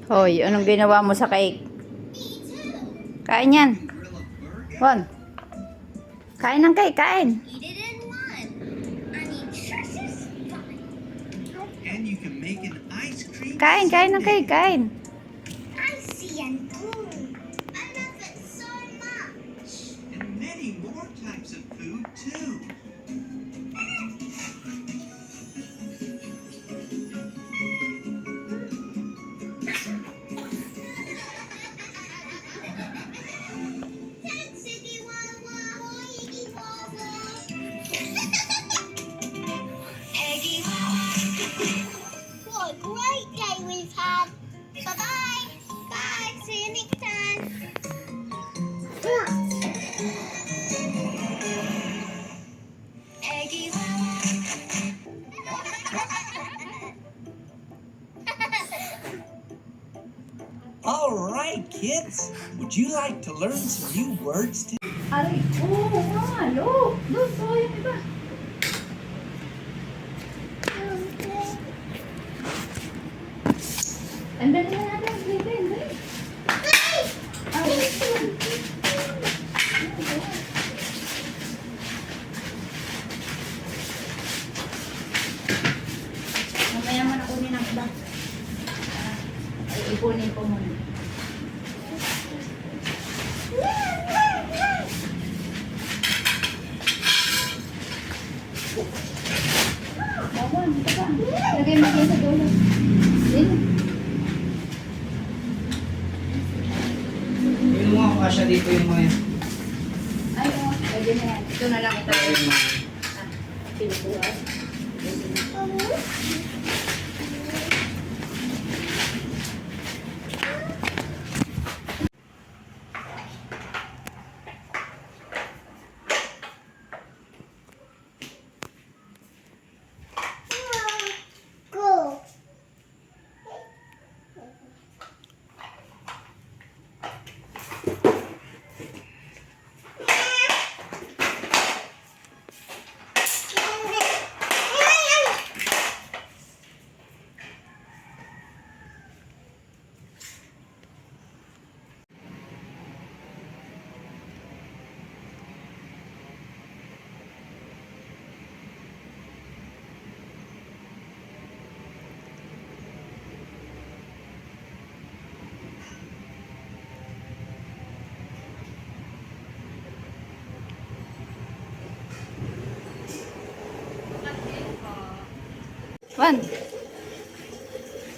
Hoy, anong ginawa mo sa cake? Kain yan. Bon, kain ng cake, kain. Kain ng cake, kain. What a great day we've had. Bye-bye. Bye. See you next time. Eggy. All right, kids. Would you like to learn some new words today? Aray, oo nga, lo. Doon, so yung iba. Andali na natin, andali. Mamaya mo na kunin ang iba. Ay, ipunin ko muna. Bawang, ito pa. Lagay mo dyan sa dulo. Din. Yung mga kasya dito yung mga... Ay, oh, pwede na yan. Ito na lang ito. Pinupuan. Go. One.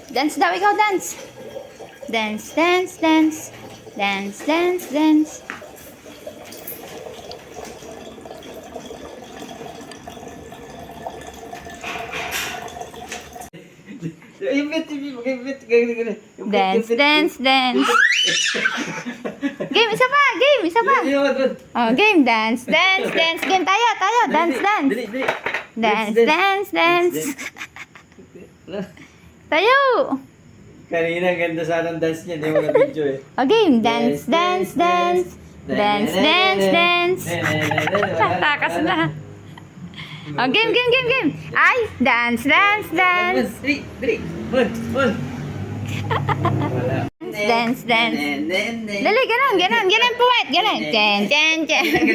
Dance daw, ikaw dance. Dance, dance, dance. Dance, dance, dance. Dance, dance, dance. Game, isa pa, game, isa pa. Oh, game, dance, dance, dance. Game tayo, dance, dance. Dance, dance, dance. Tayo. Kanina, ganda sana ang dance niya. Hindi mo na-video eh. Oh, game, dance, dance, dance. Dance, dance, dance. Takas na. Oh, game, game, game, game. Ay, dance, dance, dance. Dance, dance. Dali, ganun, ganun, ganun po, wait, ganun. Chen, chen, chen. Ang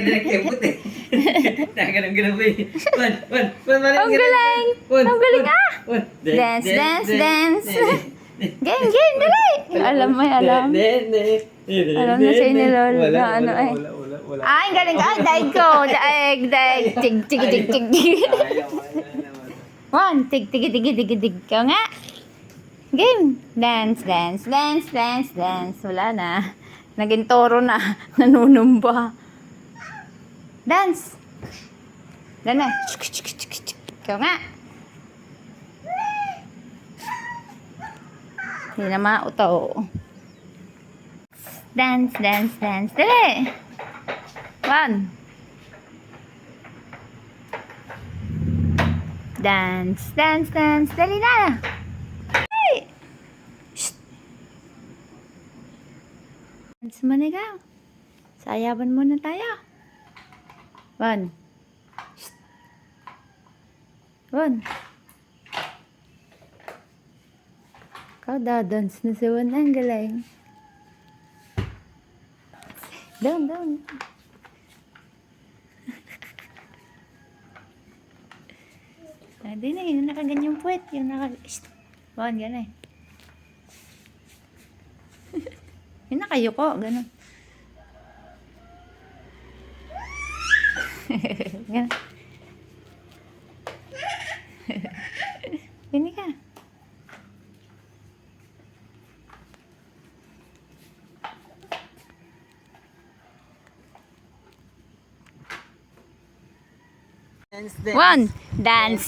galing. Ang galing, ah. Dance, dance, dance. Game, game, dali. Alam mo, alam. Alam na sa inyo, lol. Na ano eh. Ay, galing. Ay, daig ko. Daig, daig. Tig, tig, tig, tig, tig. One, tig, tig, tig, tig, tig. Ikaw nga. Game. Dance, dance, dance, dance, dance. Wala na. Naging toro na. Nanunumba. Dance. Dana. Ikaw nga. Hindi na mautaw. Dance, dance, dance. Dali. One. Dance, dance, dance. Dali na. Hey. Shh. Dance mo na ikaw. Sayaban muna tayo. One. Shh. One. Ikaw dadance na si Juan. Ang galing. Down. Hindi na, yung nakaganyang puwet. Yung Juan, gano'n. Yung nakayuko, gano'n. Gano'n. Gini ka. One, dance.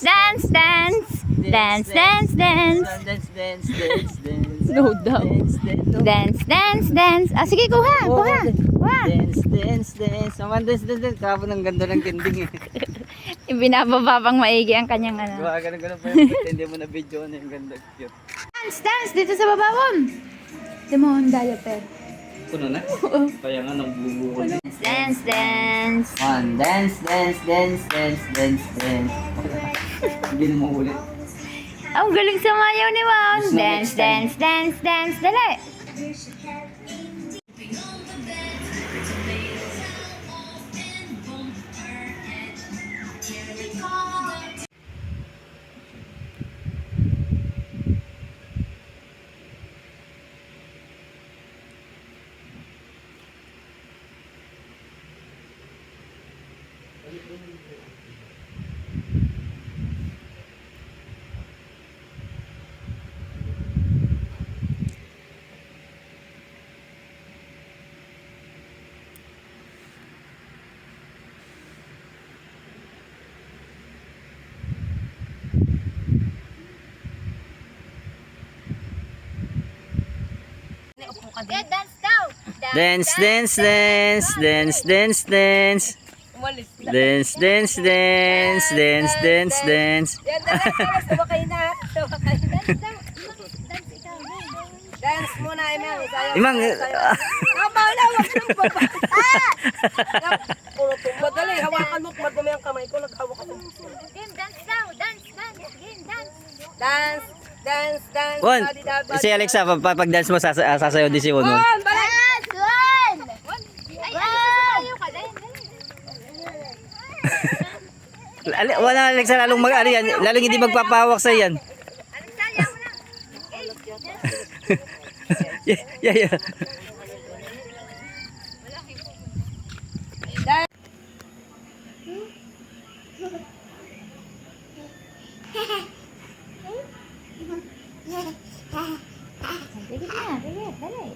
No daw. Dance. Ah, sige, kuha. Saman dance. Kapon ang ganda ng kending eh. Ibinababa pang maigi ang kanyang ano. Gawa ganun pa yung hindi mo na video na yung ganda. Cute. Dance dito sa babawon. Demon diaper. Puno na? Kaya nga nang bubukol. Dance. One, dance. Hindi na mo ulit. Ang galing sumayaw ni Juan. Gusto na next time. Dance. Dali. Yeah, dance daw. Dance. Yan na lang, sumakay na. Dance muna, Imang. Imang, Tama na, wag ka nang baba. Puro tumba. Dali, hawakan mo. Madumi ang kamay ko. Naghawak ako. Game, dance daw. Dance. Game, dance. Dance. Juan, si Alexa, pag dance mo, sasayaw din si Juan. Juan, balik! Juan! Ay, sasayaw ka din. Wala Alexa, lalong lalong hindi magpapahawak sa yan. Anong sayaw mo na? Yeah. Sige na, dali.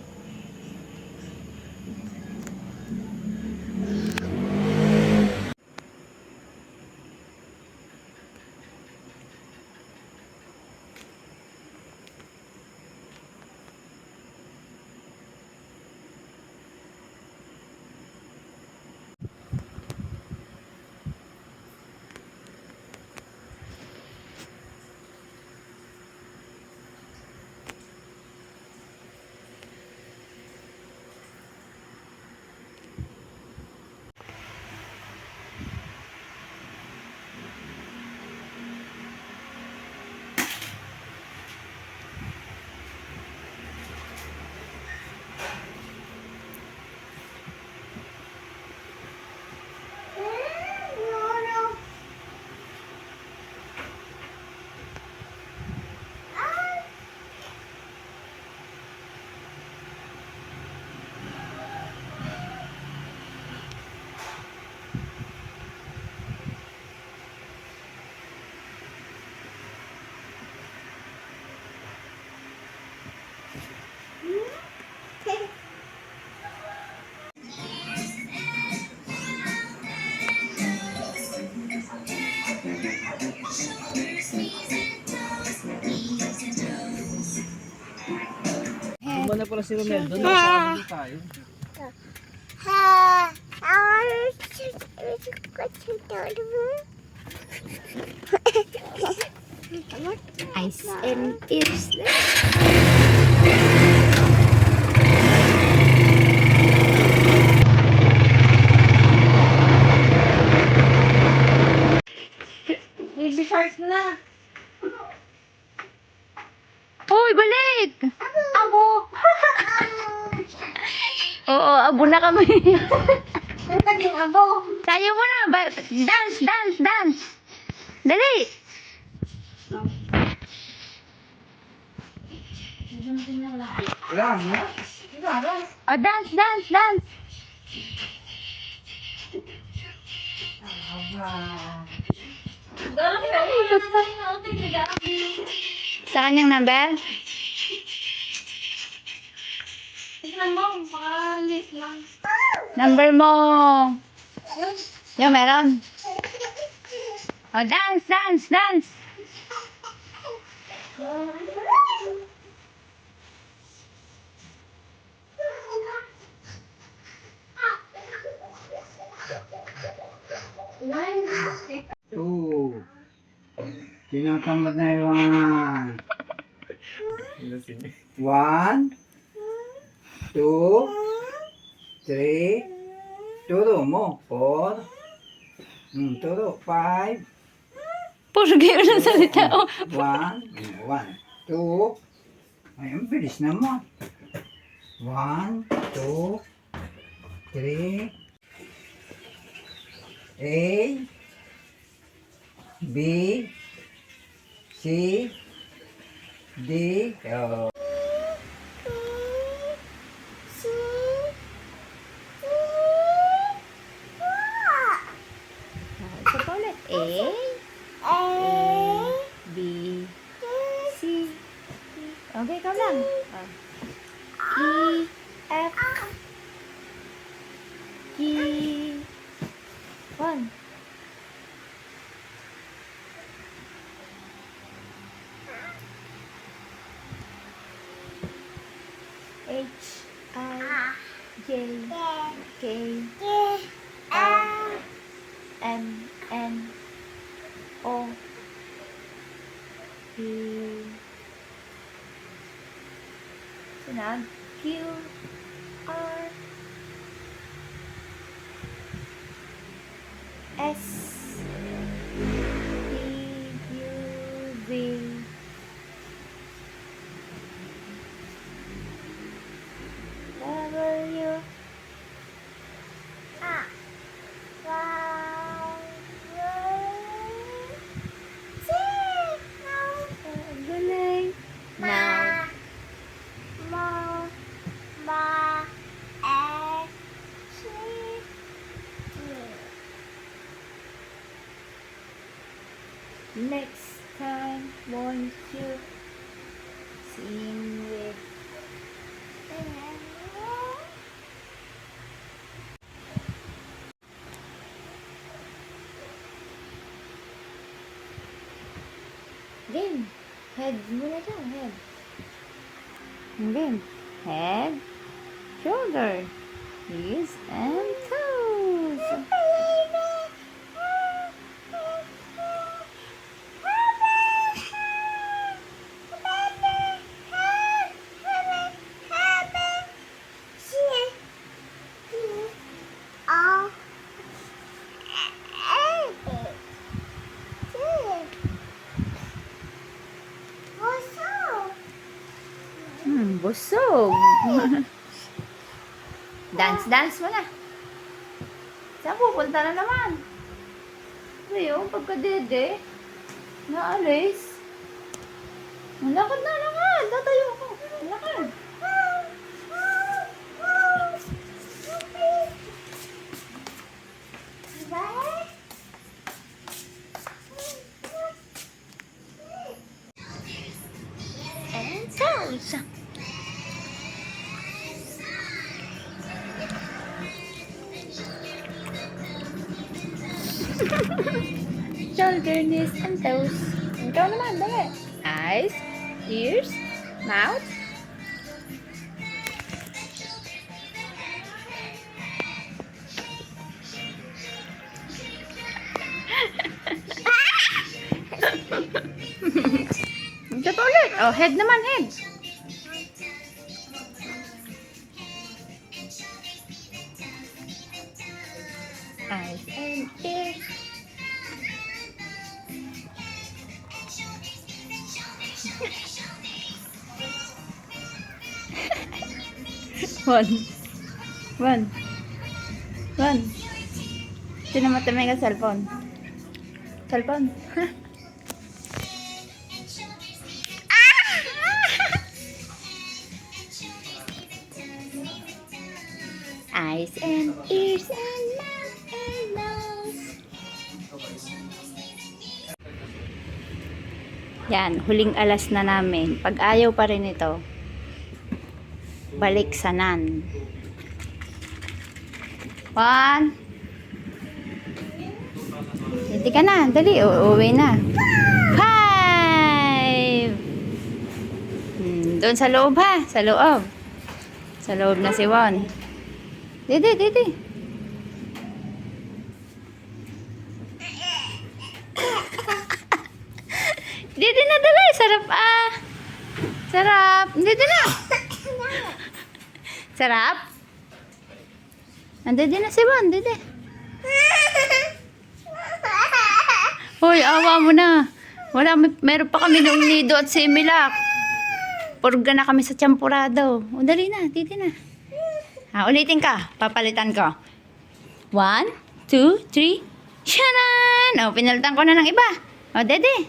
Iba na pala si Romel. Doon nakasama tayo. Eyes and ears. Baby shark na. Hoy, balik! Oo, abo na kami. Naging abo. Tayo muna. Dance, dance, dance. Dali. Oh, dance, dance, dance. Sa kanyang number? Number mo. Yung meron. Oh, dance, dance, dance. Two. Tinatamad na yung 1, 2, 3. Turo mo. 4. Turo. 5. Puro gayon ang salita. Oh. 1, 2. Ay, ang bilis naman. 1, 2, 3. A, B, C, D. Oh. Isa pa ulit. A, B, C. Okay, ikaw lang. E, F, G, 1. H, I, J, K, L, M, N, O, P. Sunod. Q, R, S, T, U, V, W, galing. Now, next time, won't you sing with game? Head muna daw, head. Game. Head, shoulder, knees, and toes. Busog. Dance, dance mo na. Saan pupunta na naman? Ayun, pagka-dede, naalis. Lakad na, lakad. Tatayo ako. Lakad. And toes. Shoulder, knees, and toes. Ikaw naman, dali. Eyes, ears, mouth. Ito pa ulit. Oh, head naman, head. Eyes and ears. One, One. One. Tinamatay ka cellphone. Cellphone. Eyes and ears and mouth and nose. Yan, huling alas na namin. Pag ayaw pa rin ito, balik sa nan. 1. Hindi ka na, dali, uuwi na. 5. Doon sa loob ha, sa loob. Sa loob na si Juan. Didi. Didi na dali, sarap ah. Sarap, didi na. Sarap? Didi na si Juan, didi. Hoy, awa mo na. Meron pa kami noong nido at similak. Purga na kami sa champurado. O, dali na, didi na. Ulitin ka. Papalitan ko. 1, 2, 3. Shanan! Pinalitan ko na ng iba. Dede.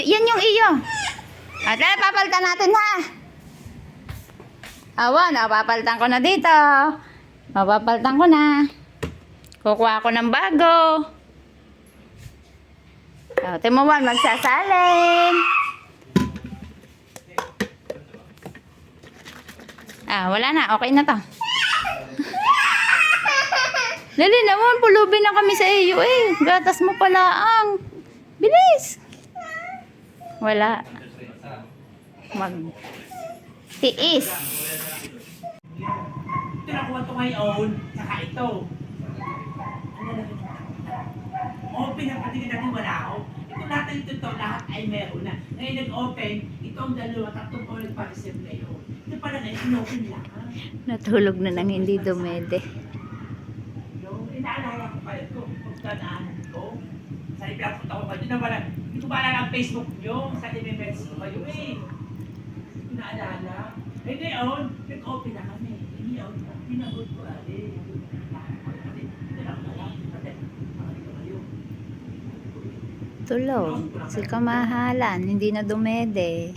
Yan yung iyo. At papalitan natin ha. Papalitan ko na dito. Papalitan ko na. Kukuha ko ng bago. Timuwan, magsasalin. Wala na. Okay na to. Dali naman, pulubin na kami sa iyo eh. Gatas mo pala ang. Bilis. Wala. Tiis. Ito nakuha ito ngayon, saka ito. Open ang patingin natin wala ako. Ito natin ito lahat ay meron na. Ngayon nag-open, ito ang dalawa, tatlong po nagpa-receive na yun. Ito pala na, in-open lang. Natulog na nang hindi dumede. Inaalala ko pa ito, pagkanaanan ko. Sa ipinapunta ko kayo, hindi ko maalala ang Facebook nyo, sa i-message ko kayo eh. Inaalala. Eh ngayon, nag-open na kami. Ngayon, pinagod ko Tulog. Si kamahalan, hindi na dumede.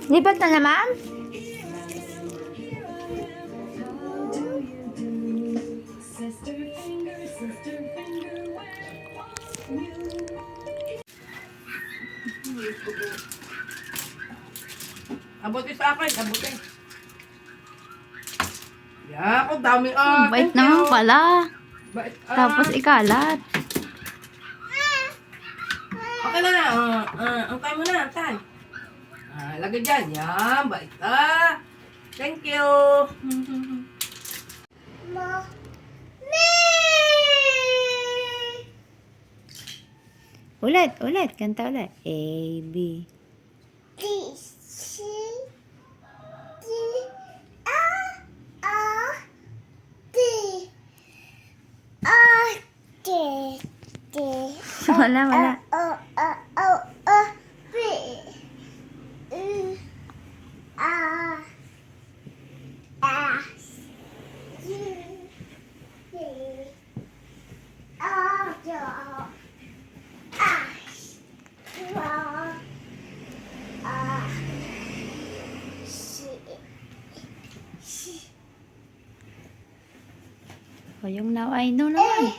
Lipat na naman? Abuti sa akin, abuti. Yeah, ako dami. Bait Thank naman you. pala. Bait. Tapos ikalat. Okay na. Antay mo na, antay. Lagay dyan. Yan, bait. Thank you. Ulit. Kanta ulit. A, B. D, C, D, A, D, D, D, Wala. B, S, U, V, O, yung now I know naman.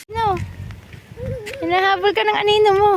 No. Hinahabol ka ng anino mo.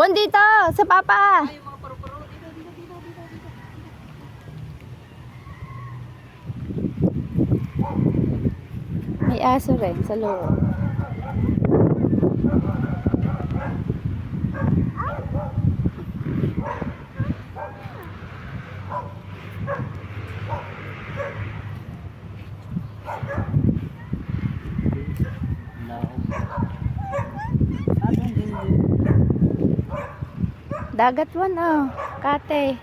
Juan, dito! Sa papa! May aso rin sa loob. Dagat Juan, oh. Kate.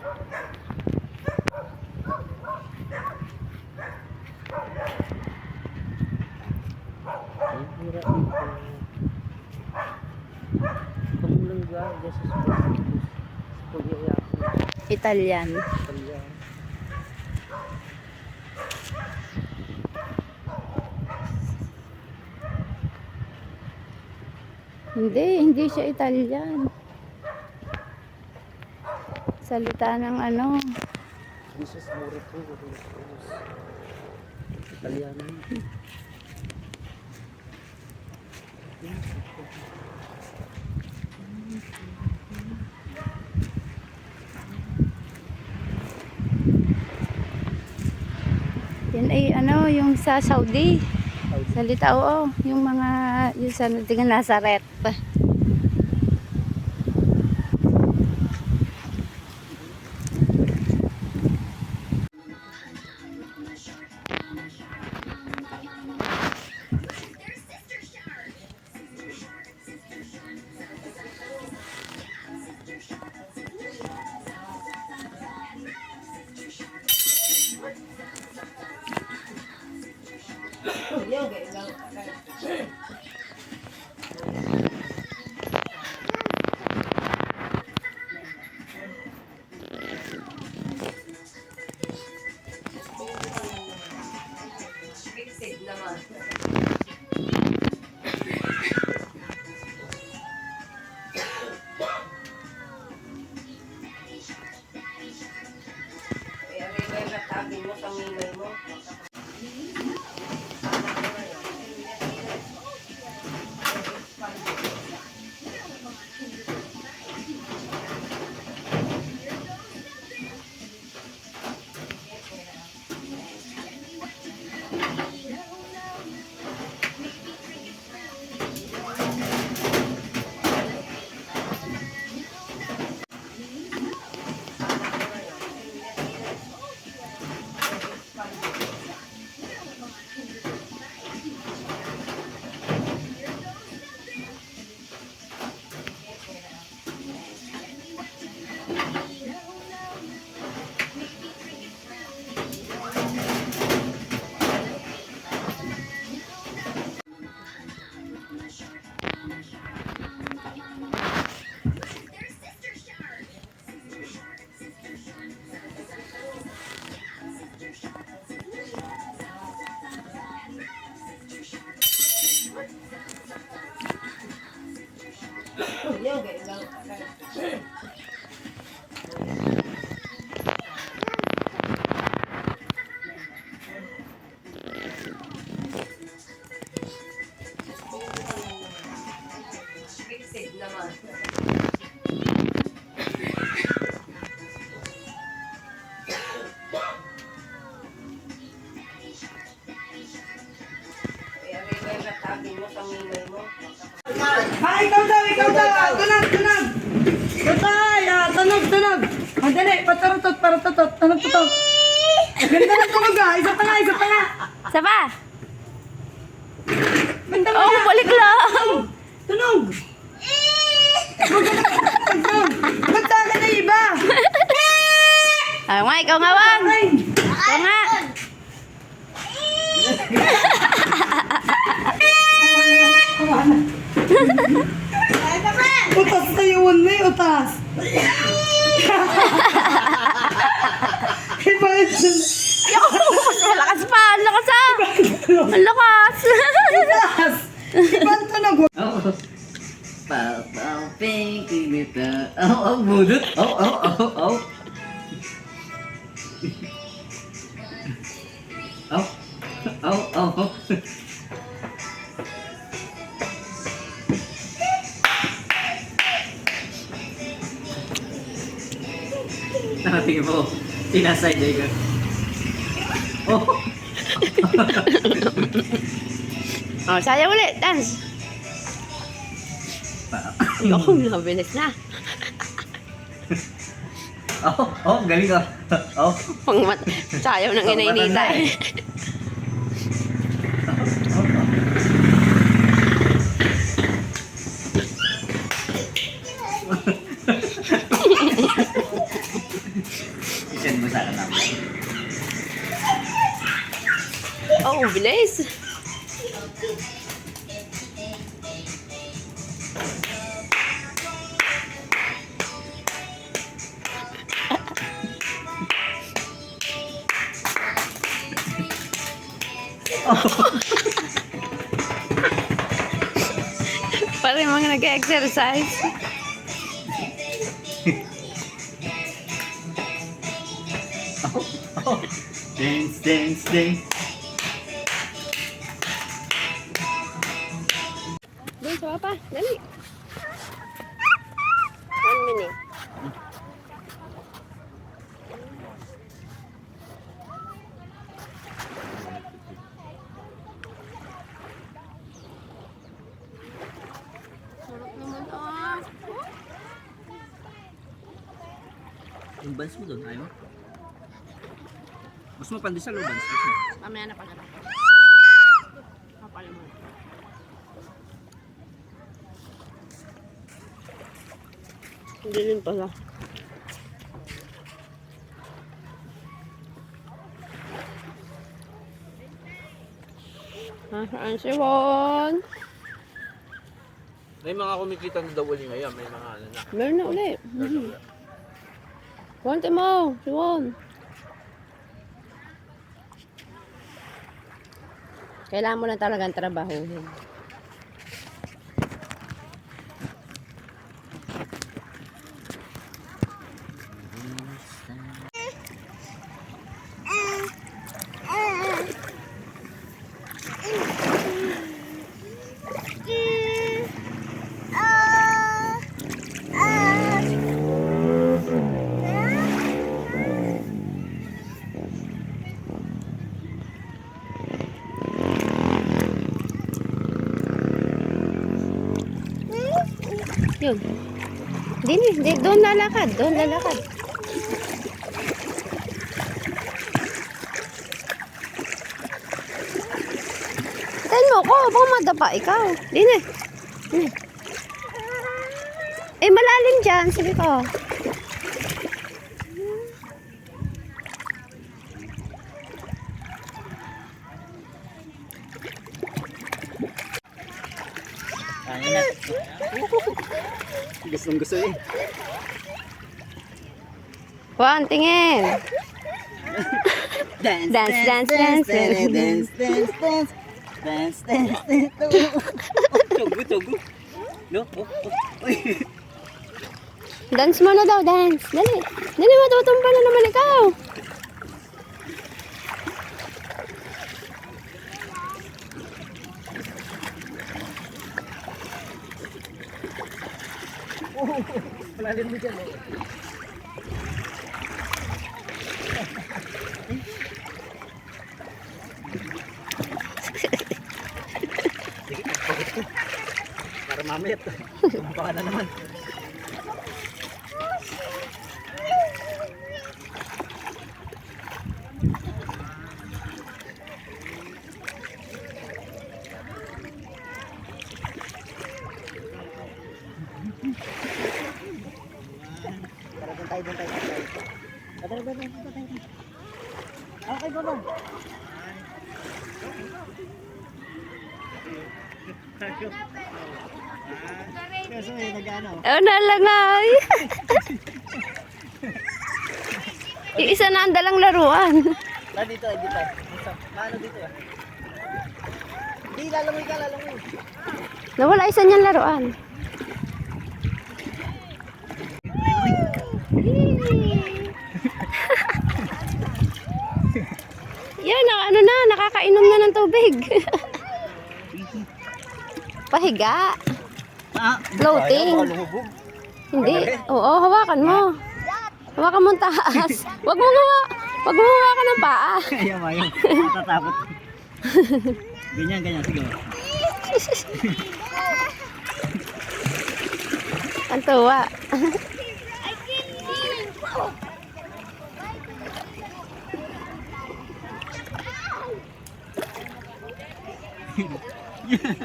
Italian. Hindi siya Italian. Salita ng ano. Italiano. Yan ay ano, yung sa Saudi. Salita, oo. Yung mga, yung sa tingin Nazareth. Ha, ikaw daw. Tunog. Tutay, tunog. Madali, paratot. Tunog. Ganda ng tunog ah. Isa pa nga. Isa pa? Oh, balik lang. Tunog. Ba't sa akin na iba? Ay, nga, ikaw nga, Wang. Ikaw nga. Utas na yun, may utas. Iba yun. Mas malakas pa. Ang lakas ah. Ang lakas. Utas. Iba ito na Pinky nito. Budot. Nakatingin mo. Sinaside ka. Oh. Oh, saya ulit. Dance. Ayoko, nabilis na. Galing ka. Sayaw ng inainita eh. Isend mo sana namin. Oh, bilis. Parang mga nag-exercise. Dance, dance, dance. Doon sa papa, dali. 1 minute. Sarap naman ah. Yung buns mo doon, ayaw? Mas mapandesal o buns? Mamaya na pala. Kapalin mo. Hindi rin pala. Nasaan si Juan? May mga kumikita na daw uli ngayon. May mga ano na. Meron na ulit. Juan, Timo! Si Juan! Kailangan mo na talagang trabahuhin. Yun. Hindi, doon lalakad, doon lalakad. Tayin mo ko, baka madapa ikaw. Dini. Eh, malalim dyan, sige ko. Gusto eh. Juan, tingin. Dance, Dance, dance, dance, dance. dance, dance, dance. Dance, dance, dance. Tugo. No? Dance mo na daw, dance. Dali. Dali, matutumpa na naman ikaw. Malalim mo dyan eh. Para mamaya tumpa na naman. Okay, baba. Kaso may nag-ano. Oh, nalangay. Iisa na ang dalang laruan. Dito. Paano dito ah? Hindi, lalangoy ka. Nawala isa niyang laruan. Yan, ano na, nakakainom na ng tubig. Pahiga. Floating. Hindi. Oo, hawakan mo. Hawakan mo ang taas. Wag mo hawakan ng paa. Ayaw. Natatakot. Ganyan. Sige. Ang tuwa.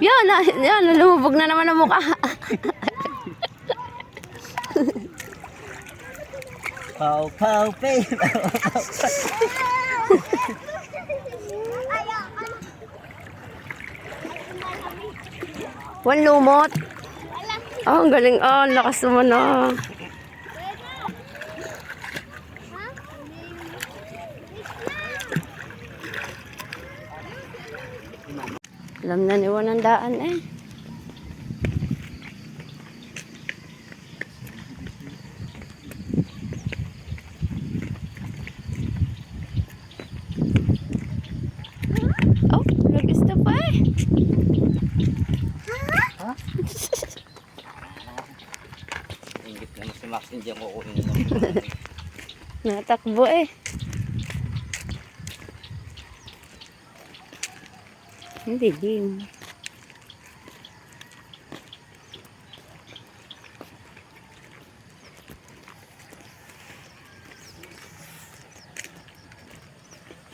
Yan, lumubog na naman ang mukha. Pow, pay. Wan lumot. Oh, ang galing. Oh, ang lakas naman oh. Alam na niwan ang daan eh. Oh, nag-stop pa eh. Ingit naman si Max, hindi ako kukunin mo. Natakbo eh. Hindi din.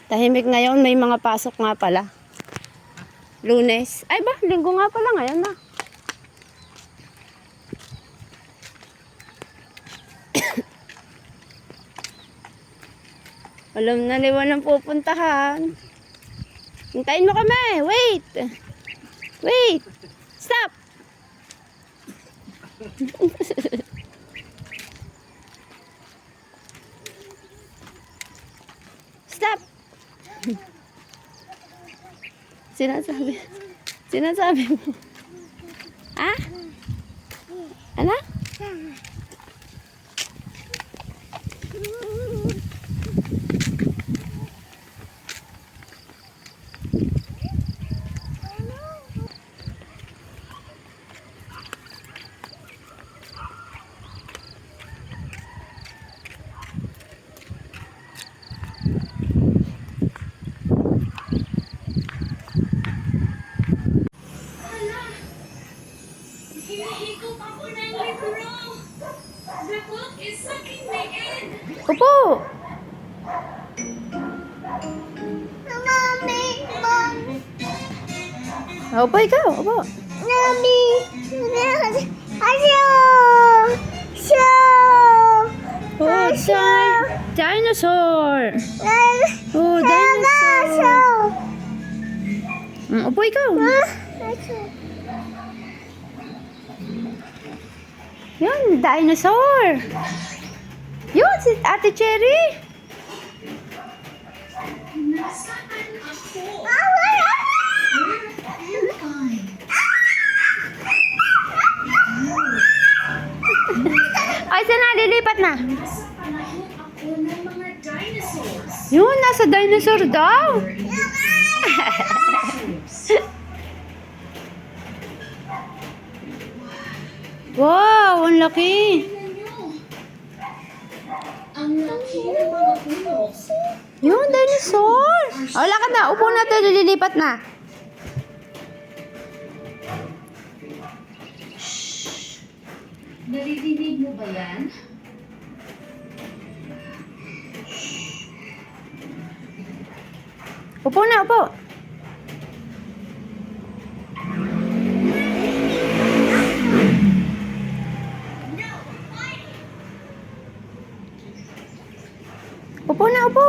Tahimik ngayon, may mga pasok nga pala. Lunes. Ay ba, linggo nga pala ngayon na. Alam na liwan ang pupuntahan. Hintayin mo kami. Wait. Stop. Stop. Sinasabi mo. Ah? Ano? Upo. Mommy, Mom. Upo ikaw. Upo. Mommy. Hello. Oh, dinosaur. Oh, dinosaur. Upo ikaw. Yun, dinosaur. Yun, si Ate Cherry. Ay, saan na? Lilipat na. Yun, nasa dinosaur daw. Wow, ang laki. Yun, dinosaur. O, lakad na. Upo na tayo, lilipat na. Naririnig mo ba yan? Upo na, upo. Upo na, upo.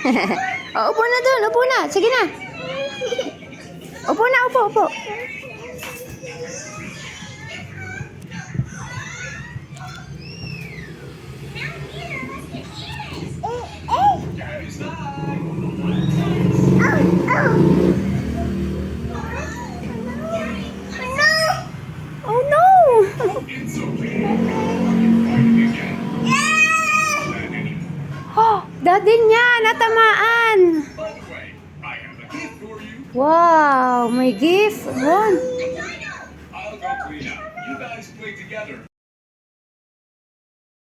Upo na doon, upo na. Sige na. Upo na, upo. Oh no! Oh, daddy niya, natamaan. Wow, may gift. Wow.